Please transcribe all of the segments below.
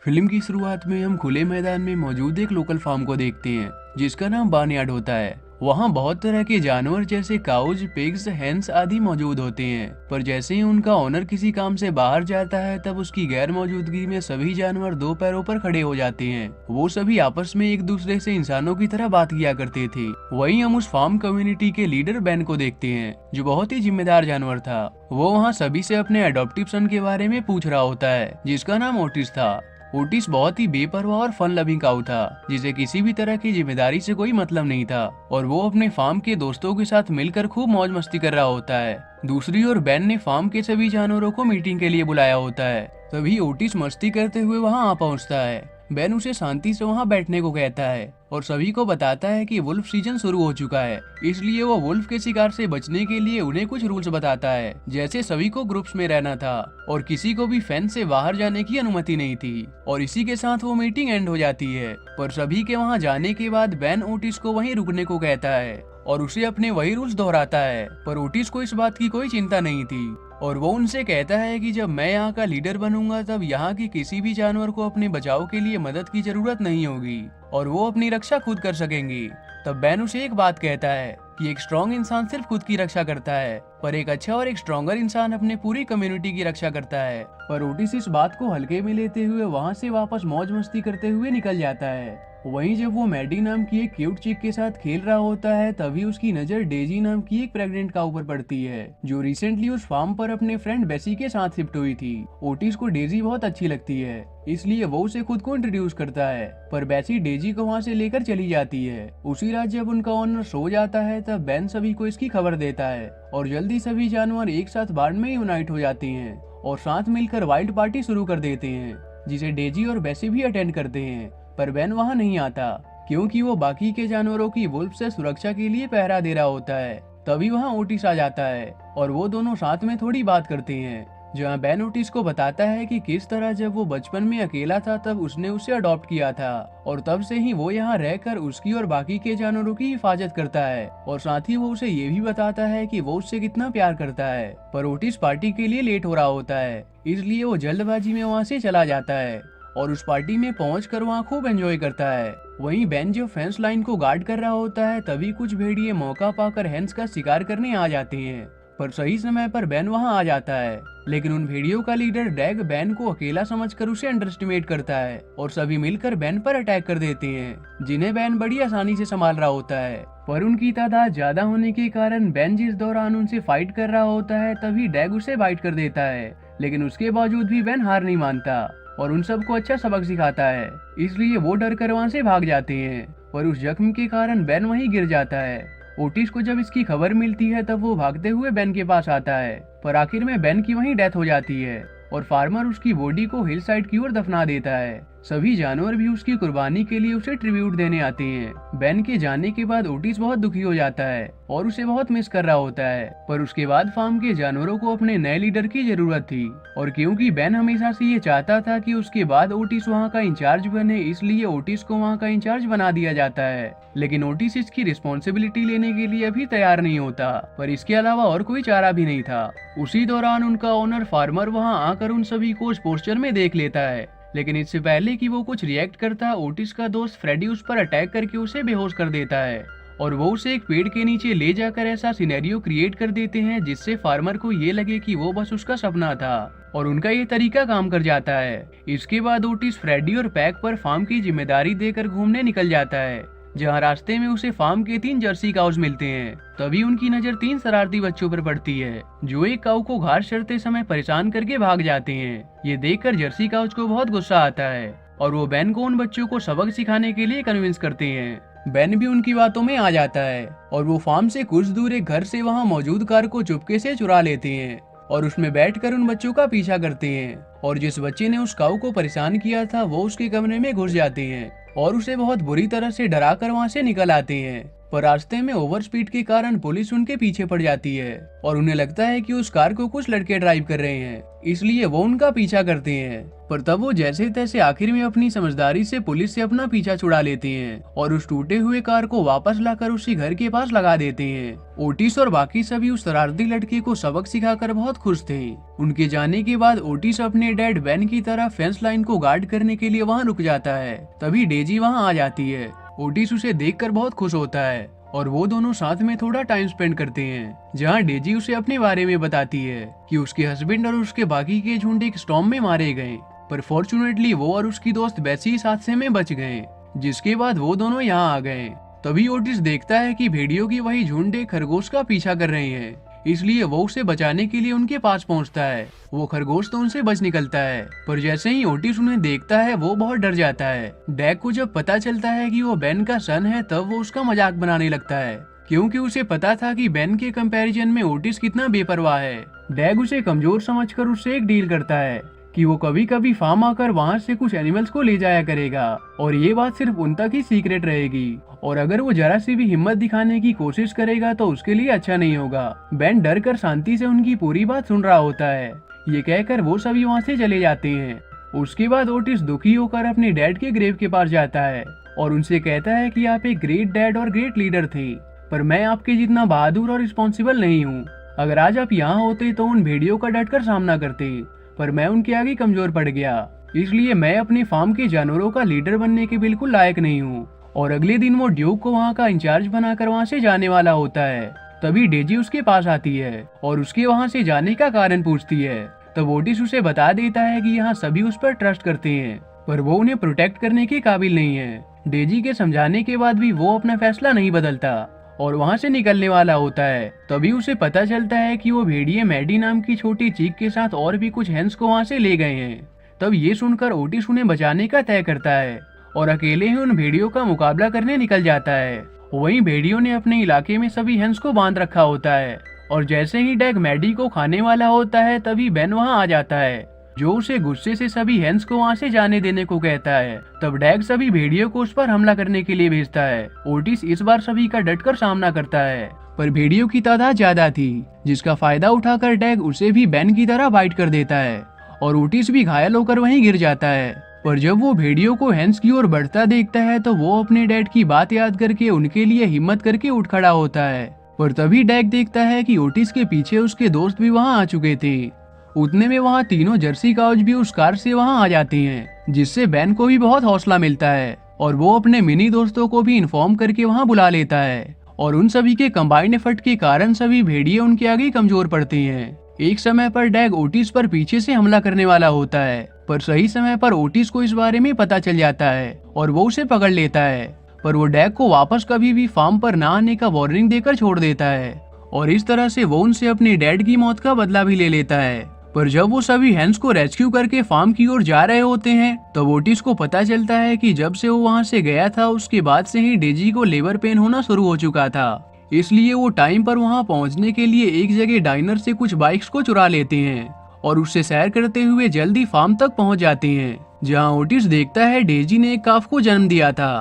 Film की शुरुआत में हम खुले मैदान में मौजूद एक लोकल फार्म को देखते हैं जिसका नाम बार्नयार्ड होता है। वहाँ बहुत तरह के जानवर जैसे काउज, पिग्स, हेन्स आदि मौजूद होते हैं। पर जैसे ही उनका ओनर किसी काम से बाहर जाता है तब उसकी गैर मौजूदगी में सभी जानवर दो पैरों पर खड़े हो जाते हैं। वो सभी आपस में एक दूसरे से इंसानों की तरह बात किया करते थे। वहीं हम उस फार्म कम्युनिटी के लीडर बेन को देखते हैं जो बहुत ही जिम्मेदार जानवर था। वो वहाँ सभी से अपने अडॉप्टिव सन के बारे में पूछ रहा होता है जिसका नाम ओटिस था। ओटिस बहुत ही बेपरवाह और फन लविंग काऊ था जिसे किसी भी तरह की जिम्मेदारी से कोई मतलब नहीं था और वो अपने फार्म के दोस्तों के साथ मिलकर खूब मौज मस्ती कर रहा होता है। दूसरी ओर बेन ने फार्म के सभी जानवरों को मीटिंग के लिए बुलाया होता है। तभी ओटिस मस्ती करते हुए वहां आ पहुंचता है। बेन उसे शांति से वहां बैठने को कहता है और सभी को बताता है कि वुल्फ सीजन शुरू हो चुका है, इसलिए वो वुल्फ के शिकार से बचने के लिए उन्हें कुछ रूल्स बताता है। जैसे सभी को ग्रुप्स में रहना था और किसी को भी फेंस से बाहर जाने की अनुमति नहीं थी। और इसी के साथ वो मीटिंग एंड हो जाती है। पर सभी के वहां जाने के बाद बेन ओटिस को वहीं रुकने को कहता है और उसे अपने वही रूल्स दोहराता है। पर ओटिस को इस बात की कोई चिंता नहीं थी और वो उनसे कहता है कि जब मैं यहाँ का लीडर बनूंगा तब यहाँ की किसी भी जानवर को अपने बचाव के लिए मदद की जरूरत नहीं होगी और वो अपनी रक्षा खुद कर सकेंगे। तब बेन उसे एक बात कहता है कि एक स्ट्रॉन्ग इंसान सिर्फ खुद की रक्षा करता है पर एक अच्छा और एक स्ट्रॉन्गर इंसान अपने पूरी कम्युनिटी की रक्षा करता है। पर ओटिस इस बात को हल्के में लेते हुए वहाँ से वापस मौज मस्ती करते हुए निकल जाता है। वहीं जब वो मैडी नाम की एक क्यूट चिक के साथ खेल रहा होता है तभी उसकी नजर डेजी नाम की एक प्रेग्नेंट काऊ पर पड़ती है जो रिसेंटली उस फार्म पर अपने फ्रेंड बेसी के साथ शिफ्ट हुई थी। ओटिस को डेजी बहुत अच्छी लगती है इसलिए वो उसे खुद को इंट्रोड्यूस करता है पर बेसी डेजी को वहाँ से लेकर चली जाती है। उसी रात जब उनका ओनर सो जाता है तब बेन सभी को इसकी खबर देता है और जल्दी सभी जानवर एक साथ बार्न में यूनाइट हो जाते हैं और साथ मिलकर वाइल्ड पार्टी शुरू कर देते हैं जिसे डेजी और बेसी भी अटेंड करते हैं। पर बेन वहां नहीं आता क्योंकि वो बाकी के जानवरों की वुल्फ से सुरक्षा के लिए पहरा दे रहा होता है। तभी वहां ओटिस आ जाता है और वो दोनों साथ में थोड़ी बात करते हैं जहां बेन ओटिस को बताता है कि किस तरह जब वो बचपन में अकेला था तब उसने उसे अडॉप्ट किया था और तब से ही वो यहाँ रहकर उसकी और बाकी के जानवरों की हिफाजत करता है और साथ ही वो उसे ये भी बताता है कि वो उससे कितना प्यार करता है। पर ओटिस पार्टी के लिए लेट हो रहा होता है इसलिए वो जल्दबाजी में वहाँ से चला जाता है और उस पार्टी में पहुंचकर वहाँ खूब एंजॉय करता है। वहीं बेन जो फेंस लाइन को गार्ड कर रहा होता है तभी कुछ भेड़िए मौका पाकर हेंस का शिकार करने आ जाते हैं। पर सही समय पर बेन वहां आ जाता है लेकिन उन भेड़ियों का लीडर डैग बेन को अकेला समझकर उसे अंडरएस्टिमेट करता है और सभी मिलकर बेन पर अटैक कर देते हैं जिन्हें बेन बड़ी आसानी से संभाल रहा होता है। पर उनकी तादाद ज्यादा होने के कारण बेन जिस दौरान उनसे फाइट कर रहा होता है तभी डैग उसे बाइट कर देता है लेकिन उसके बावजूद भी बेन हार नहीं मानता और उन सबको अच्छा सबक सिखाता है इसलिए वो डर कर वहाँ से भाग जाते हैं। पर उस जख्म के कारण बेन वहीं गिर जाता है। ओटिस को जब इसकी खबर मिलती है तब वो भागते हुए बेन के पास आता है पर आखिर में बेन की वहीं डेथ हो जाती है और फार्मर उसकी बॉडी को हिल साइड की ओर दफना देता है। सभी जानवर भी उसकी कुर्बानी के लिए उसे ट्रिब्यूट देने आते हैं। बेन के जाने के बाद ओटिस बहुत दुखी हो जाता है और उसे बहुत मिस कर रहा होता है पर उसके बाद फार्म के जानवरों को अपने नए लीडर की जरूरत थी और क्योंकि बेन हमेशा से ये चाहता था कि उसके बाद ओटिस वहाँ का इंचार्ज बने इसलिए ओटिस को वहाँ का इंचार्ज बना दिया जाता है। लेकिन ओटिस इसकी रिस्पॉन्सिबिलिटी लेने के लिए अभी तैयार नहीं होता पर इसके अलावा और कोई चारा भी नहीं था। उसी दौरान उनका ओनर फार्मर वहाँ आकर उन सभी को उस पोस्चर में देख लेता है लेकिन इससे पहले कि वो कुछ रिएक्ट करता ओटिस का दोस्त फ्रेडी उस पर अटैक करके उसे बेहोश कर देता है और वो उसे एक पेड़ के नीचे ले जाकर ऐसा सिनेरियो क्रिएट कर देते हैं जिससे फार्मर को ये लगे कि वो बस उसका सपना था और उनका ये तरीका काम कर जाता है। इसके बाद ओटिस फ्रेडी और पैक पर फार्म की जिम्मेदारी देकर घूमने निकल जाता है जहाँ रास्ते में उसे फार्म के 3 जर्सी काउज मिलते हैं। तभी उनकी नजर 3 शरारती बच्चों पर पड़ती है जो एक काऊ को घास चरते समय परेशान करके भाग जाते हैं। ये देखकर जर्सी काउज को बहुत गुस्सा आता है और वो बेन को उन बच्चों को सबक सिखाने के लिए कन्विंस करते हैं। बेन भी उनकी बातों में आ जाता है और वो फार्म से कुछ दूर एक घर से वहाँ मौजूद कार को चुपके से चुरा लेते हैं और उसमें बैठकर उन बच्चों का पीछा करते हैं और जिस बच्चे ने उस काऊ को परेशान किया था वो उसके कमरे में घुस जाते हैं और उसे बहुत बुरी तरह से डरा कर वहाँ से निकल आते हैं। पर रास्ते में ओवर स्पीड के कारण पुलिस उनके पीछे पड़ जाती है और उन्हें लगता है कि उस कार को कुछ लड़के ड्राइव कर रहे हैं, इसलिए वो उनका पीछा करते हैं। पर तब वो जैसे तैसे आखिर में अपनी समझदारी से पुलिस से अपना पीछा छुड़ा लेते हैं और उस टूटे हुए कार को वापस लाकर उसी घर के पास लगा देते हैं। ओटिस और बाकी सभी उस शरारती लड़के को सबक सिखाकर बहुत खुश थे। उनके जाने के बाद ओटिस अपने डैड बेन की तरह फेंस लाइन को गार्ड करने के लिए वहाँ रुक जाता है। तभी डेजी वहाँ आ जाती है। ओटिस उसे देखकर बहुत खुश होता है और वो दोनों साथ में थोड़ा टाइम स्पेंड करते हैं, जहाँ डेजी उसे अपने बारे में बताती है कि उसके हस्बैंड और उसके बाकी के झुंड एक स्टॉर्म में मारे गए, पर फॉर्चुनेटली वो और उसकी दोस्त बेसी इस हादसे में बच गए, जिसके बाद वो दोनों यहाँ आ गए। तभी ओटिस देखता है कि भेड़ियों की वही झुंड एक खरगोश का पीछा कर रहे हैं, इसलिए वो उसे बचाने के लिए उनके पास पहुंचता है। वो खरगोश तो उनसे बच निकलता है, पर जैसे ही ओटिस उन्हें देखता है वो बहुत डर जाता है। डैग को जब पता चलता है कि वो बेन का सन है, तब वो उसका मजाक बनाने लगता है, क्योंकि उसे पता था कि बेन के कंपैरिजन में ओटिस कितना बेपरवाह है। डैग उसे कमजोर समझकर उससे एक डील करता है कि वो कभी कभी फार्म आकर वहाँ से कुछ एनिमल्स को ले जाया करेगा और ये बात सिर्फ उन तक ही सीक्रेट रहेगी, और अगर वो जरा सी भी हिम्मत दिखाने की कोशिश करेगा तो उसके लिए अच्छा नहीं होगा। बेन डर कर शांति से उनकी पूरी बात सुन रहा होता है। ये कहकर वो सभी वहाँ से चले जाते हैं। उसके बाद ओटिस दुखी होकर अपने डैड के ग्रेव के पास जाता है और उनसे कहता है कि आप एक ग्रेट डैड और ग्रेट लीडर थे, पर मैं आपके जितना बहादुर और रिस्पॉन्सिबल नहीं हूँ। अगर आज आप यहाँ होते तो उन भेड़ियों का डटकर सामना करते, पर मैं उनके आगे कमजोर पड़ गया, इसलिए मैं अपने फार्म के जानवरों का लीडर बनने के बिल्कुल लायक नहीं हूँ। और अगले दिन वो ड्यूक को वहाँ का इंचार्ज बनाकर वहाँ से जाने वाला होता है। तभी डेजी उसके पास आती है और उसके वहाँ से जाने का कारण पूछती है। तब ओटिस उसे बता देता है कि यहाँ सभी उस पर ट्रस्ट करते हैं, पर वो उन्हें प्रोटेक्ट करने के काबिल नहीं है। डेजी के समझाने के बाद भी वो अपना फैसला नहीं बदलता और वहाँ से निकलने वाला होता है। तभी उसे पता चलता है कि वो भेड़िए मैडी नाम की छोटी चीक के साथ और भी कुछ हैंस को वहाँ से ले गए हैं। तब ये सुनकर ओटिस उन्हें बचाने का तय करता है और अकेले ही उन भेड़ियों का मुकाबला करने निकल जाता है। वहीं भेड़ियों ने अपने इलाके में सभी हैंस को बांध रखा होता है और जैसे ही डैग मैडी को खाने वाला होता है, तभी बेन वहाँ आ जाता है, जो उसे गुस्से से सभी हैंस को वहाँ से जाने देने को कहता है। तब डैग सभी भेड़ियों को उस पर हमला करने के लिए भेजता है। ओटिस इस बार सभी का डटकर सामना करता है, पर भेड़ियों की तादाद ज्यादा थी, जिसका फायदा उठाकर डैग उसे भी बेन की तरह बाइट कर देता है और ओटिस भी घायल होकर वहीं गिर जाता है। पर जब वो भेड़ियों को हैंस की ओर बढ़ता देखता है तो वो अपने डैड की बात याद करके उनके लिए हिम्मत करके उठ खड़ा होता है। पर तभी डैग देखता है कि ओटिस के पीछे उसके दोस्त भी वहाँ आ चुके थे। उतने में वहाँ तीनों जर्सी काउज भी उस कार से वहाँ आ जाते हैं, जिससे बेन को भी बहुत हौसला मिलता है और वो अपने मिनी दोस्तों को भी इन्फॉर्म करके वहाँ बुला लेता है। और उन सभी के कंबाइंड एफर्ट के कारण सभी भेड़िए उनके आगे कमजोर पड़ते हैं। एक समय पर डैग ओटिस पर पीछे से हमला करने वाला होता है, पर सही समय पर ओटिस को इस बारे में पता चल जाता है और वो उसे पकड़ लेता है। पर वो डैग को वापस कभी भी फार्म पर ना आने का वार्निंग देकर छोड़ देता है और इस तरह से वो उनसे अपने डैड की मौत का बदला भी ले लेता है। पर जब वो सभी हैंस को रेस्क्यू करके फार्म की ओर जा रहे होते हैं, तब ओटिस को पता चलता है कि जब से वो वहाँ से गया था उसके बाद से ही डेजी को लेबर पेन होना शुरू हो चुका था। इसलिए वो टाइम पर वहाँ पहुँचने के लिए एक जगह डाइनर से कुछ बाइक्स को चुरा लेते हैं और उससे सैर करते हुए जल्दी फार्म तक पहुँच जाते हैं, जहाँ ओटिस देखता है डेजी ने एक काफ को जन्म दिया था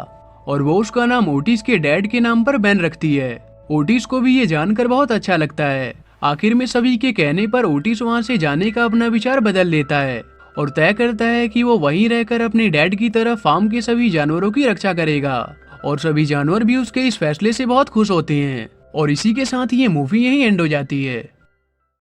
और वो उसका नाम ओटिस के डैड के नाम पर बेन रखती है। ओटिस को भी ये जानकर बहुत अच्छा लगता है। आखिर में सभी के कहने पर ओटिस वहाँ से जाने का अपना विचार बदल लेता है और तय करता है कि वो वहीं रहकर अपने डैड की तरह फार्म के सभी जानवरों की रक्षा करेगा और सभी जानवर भी उसके इस फैसले से बहुत खुश होते हैं। और इसी के साथ ये मूवी यहीं एंड हो जाती है।